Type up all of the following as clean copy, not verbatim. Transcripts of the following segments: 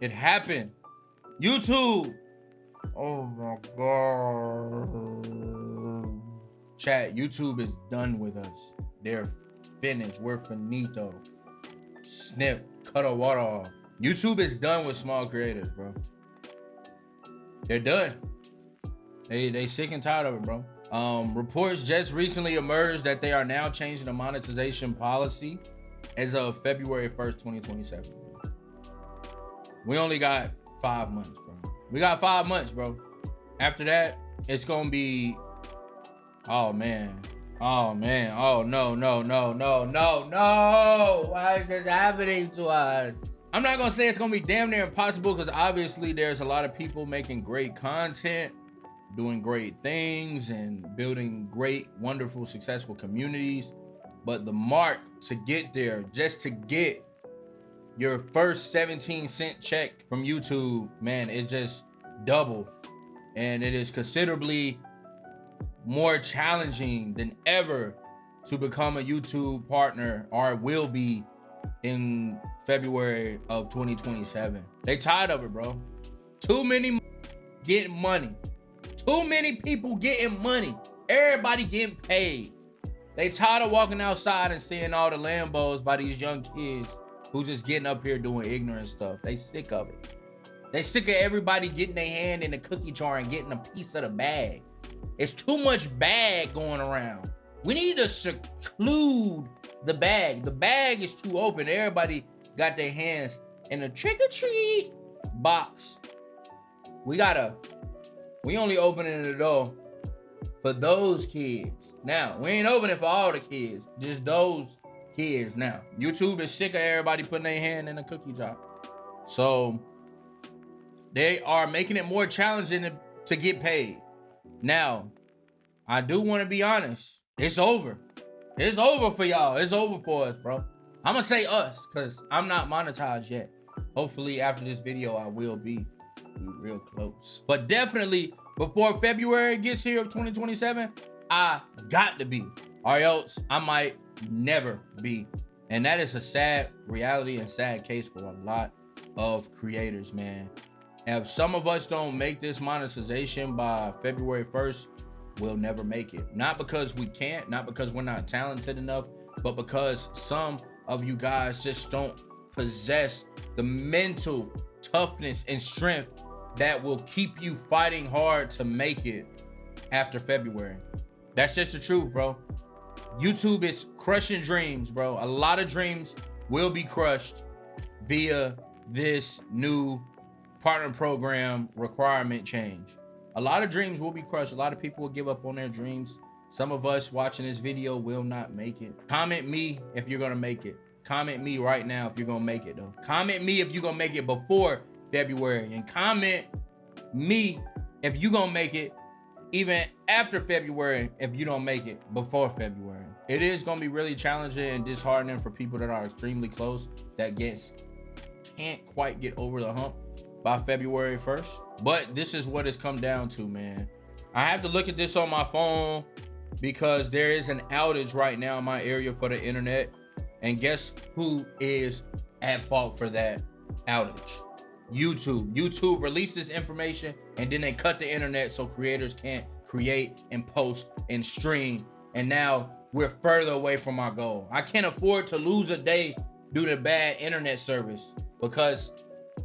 It happened. YouTube. Oh my God. Chat, YouTube is done with us. They're finished. We're finito. Snip. Cut our water off. YouTube is done with small creators, bro. They're done. They sick and tired of it, bro. Reports just recently emerged that they are now changing the monetization policy as of February 1st, 2027. We only got 5 months, bro. We got 5 months, bro. After that, it's gonna be, oh man. Oh man. Oh no. Why is this happening to us? I'm not gonna say it's gonna be damn near impossible, because obviously there's a lot of people making great content, doing great things, and building great, wonderful, successful communities. But the mark to get there, just to get your first 17-cent check from YouTube, man, it just doubled. And it is considerably more challenging than ever to become a YouTube partner, or it will be in February of 2027. They tired of it, bro. Too many getting money. Too many people getting money. Everybody getting paid. They tired of walking outside and seeing all the Lambos by these young kids who just getting up here doing ignorant stuff. They sick of it. They sick of everybody getting their hand in the cookie jar and getting a piece of the bag. It's too much bag going around. We need to seclude the bag. The bag is too open. Everybody got their hands in a trick-or-treat box. We only opening the door for those kids. Now, we ain't opening for all the kids, just those kids now. YouTube is sick of everybody putting their hand in a cookie jar. So they are making it more challenging to get paid. Now, I do want to be honest. It's over. It's over for y'all. It's over for us, bro. I'm going to say us, because I'm not monetized yet. Hopefully, after this video, I will be. We real close. But definitely, before February gets here of 2027, I got to be. Or else, I might never be. And that is a sad reality and sad case for a lot of creators, man. If some of us don't make this monetization by February 1st, we'll never make it. Not because we can't, not because we're not talented enough, but because some of you guys just don't possess the mental toughness and strength that will keep you fighting hard to make it after February. That's just the truth, bro. YouTube is crushing dreams, bro. A lot of dreams will be crushed via this new partner program requirement change. A lot of dreams will be crushed. A lot of people will give up on their dreams. Some of us watching this video will not make it. Comment me if you're gonna make it. Comment me right now if you're gonna make it, though. Comment me if you're gonna make it before February, and comment me if you're gonna make it even after February if you don't make it before February. It is gonna be really challenging and disheartening for people that are extremely close, that can't quite get over the hump by February 1st. But this is what it's come down to, man. I have to look at this on my phone because there is an outage right now in my area for the internet. And guess who is at fault for that outage? YouTube. YouTube released this information and then they cut the internet so creators can't create and post and stream. And now we're further away from our goal. I can't afford to lose a day due to bad internet service because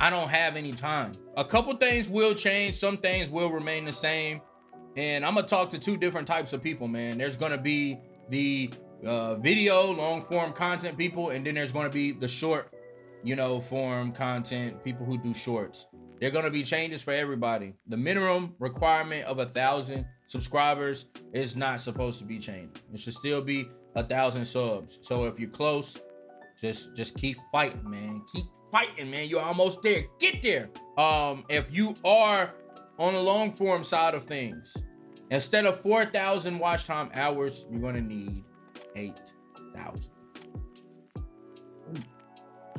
I don't have any time. A couple things will change. Some things will remain the same. And I'm gonna talk to two different types of people, man. There's gonna be the video, long form content people, and then there's gonna be the short, form content people who do shorts. There are gonna be changes for everybody. The minimum requirement of 1,000 subscribers is not supposed to be changed. It should still be 1,000 subs. So if you're close, just keep fighting, man. Keep fighting, man. You're almost there. Get there. If you are on the long form side of things, instead of 4,000 watch time hours, you're gonna need 8,000.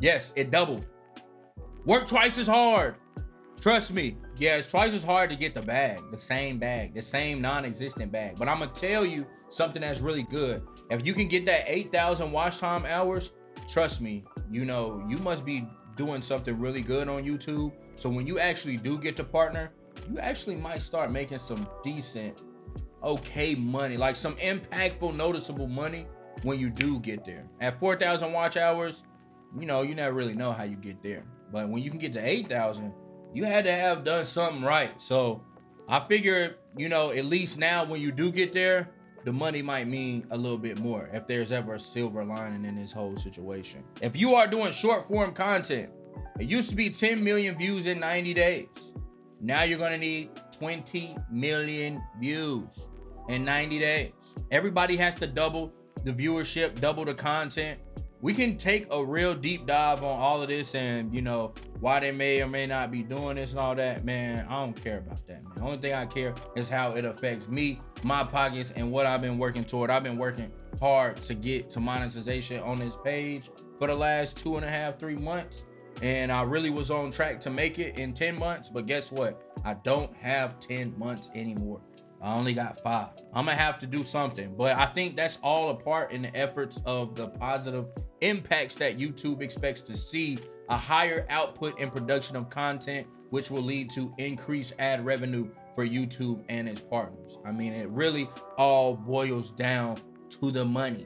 Yes, it doubled. Work twice as hard. Trust me. Yeah, it's twice as hard to get the same non-existent bag. But I'm gonna tell you something that's really good. If you can get that 8,000 watch time hours, trust me, you know, you must be doing something really good on YouTube. So when you actually do get to partner, you actually might start making some decent, okay money, like some impactful, noticeable money when you do get there. At 4,000 watch hours, you know, you never really know how you get there. But when you can get to 8,000, you had to have done something right. So I figure, you know, at least now when you do get there, the money might mean a little bit more if there's ever a silver lining in this whole situation. If you are doing short form content, it used to be 10 million views in 90 days. Now you're gonna need 20 million views in 90 days. Everybody has to double the viewership, double the content. We can take a real deep dive on all of this and, you know, why they may or may not be doing this and all that. Man, I don't care about that, man. The only thing I care is how it affects me, my pockets, and what I've been working toward. I've been working hard to get to monetization on this page for the last 2.5, 3 months. And I really was on track to make it in 10 months. But guess what? I don't have 10 months anymore. I only got 5. I'm gonna have to do something. But I think that's all a part in the efforts of the positive impacts that YouTube expects to see: a higher output and production of content, which will lead to increased ad revenue for YouTube and its partners. I mean, it really all boils down to the money.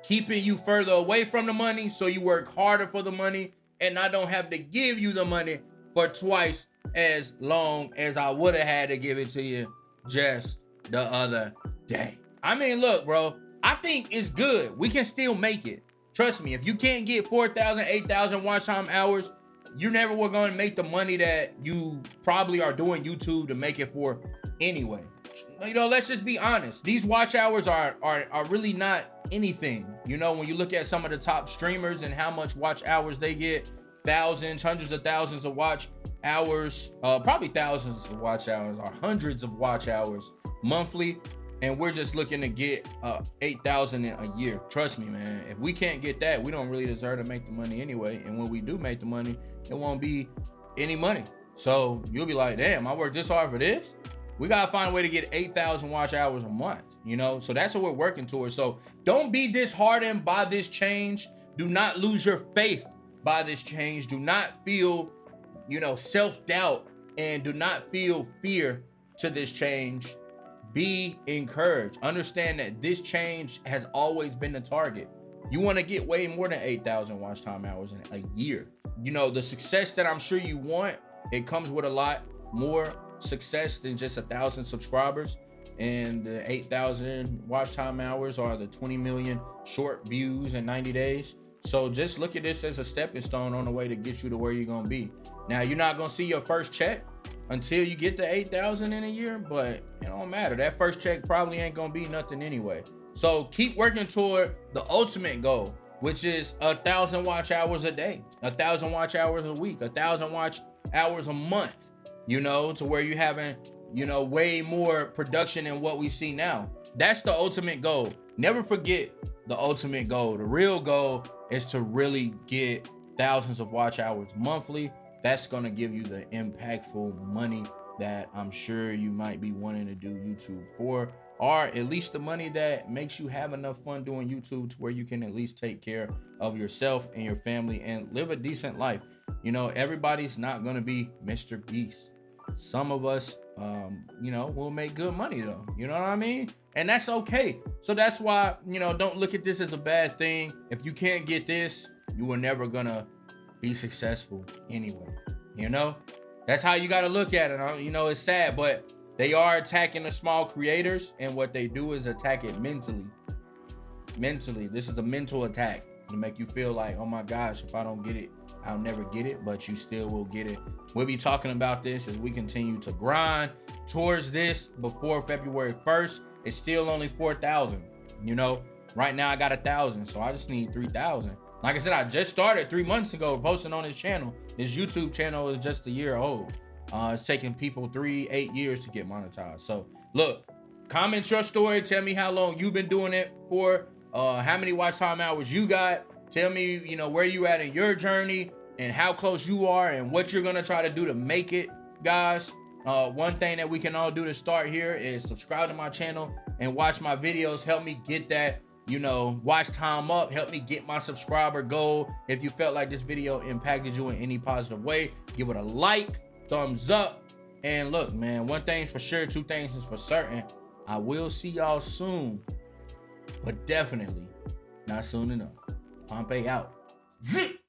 Keeping you further away from the money so you work harder for the money, and I don't have to give you the money for twice as long as I would have had to give it to you just the other day. I mean, look, bro, I think it's good. We can still make it. Trust me, if you can't get 4,000, 8,000 watch time hours, you never were going to make the money that you probably are doing YouTube to make it for anyway. You know, let's just be honest. These watch hours are really not anything. You know, when you look at some of the top streamers and how much watch hours they get, thousands, hundreds of thousands of watch hours, probably thousands of watch hours or hundreds of watch hours monthly, and we're just looking to get 8,000 a year. Trust me, man, if we can't get that, we don't really deserve to make the money anyway. And when we do make the money, it won't be any money. So you'll be like, damn, I worked this hard for this. We gotta find a way to get 8,000 watch hours a month, you know? So that's what we're working towards. So don't be disheartened by this change. Do not lose your faith by this change. Do not feel, you know, self-doubt, and do not feel fear to this change. Be encouraged. Understand that this change has always been the target. You want to get way more than 8,000 watch time hours in a year. You know, the success that I'm sure you want, it comes with a lot more success than just 1,000 subscribers. And the 8,000 watch time hours are the 20 million short views in 90 days. So just look at this as a stepping stone on the way to get you to where you're going to be. Now, you're not going to see your first check until you get the 8,000 in a year, but it don't matter. That first check probably ain't going to be nothing anyway. So keep working toward the ultimate goal, which is 1,000 watch hours a day, 1,000 watch hours a week, 1,000 watch hours a month, you know, to where you're having, you know, way more production than what we see now. That's the ultimate goal. Never forget the ultimate goal. The real goal is to really get thousands of watch hours monthly. That's going to give you the impactful money that I'm sure you might be wanting to do YouTube for, or at least the money that makes you have enough fun doing YouTube to where you can at least take care of yourself and your family and live a decent life. You know, everybody's not going to be Mr. Beast. Some of us, you know, will make good money though. You know what I mean? And that's okay. So that's why, you know, don't look at this as a bad thing. If you can't get this, you were never gonna be successful anyway. You know, that's how you got to look at it. You know, it's sad, but they are attacking the small creators, and what they do is attack it mentally. This is a mental attack to make you feel like, oh my gosh, if I don't get it, I'll never get it, but you still will get it. We'll be talking about this as we continue to grind towards this before February 1st. It's still only 4,000. You know, right now I got 1,000, so I just need 3,000. Like I said, I just started 3 months ago posting on this channel. This YouTube channel is just a year old. It's taking people 8 years to get monetized. So look, comment your story. Tell me how long you've been doing it for, how many watch time hours you got. Tell me, you know, where you at in your journey and how close you are and what you're gonna try to do to make it, guys. One thing that we can all do to start here is subscribe to my channel and watch my videos. Help me get that you know, watch time up. Help me get my subscriber goal. If you felt like this video impacted you in any positive way, give it a like, thumbs up. And look, man, one thing's for sure, two things is for certain. I will see y'all soon, but definitely not soon enough. Pompey out.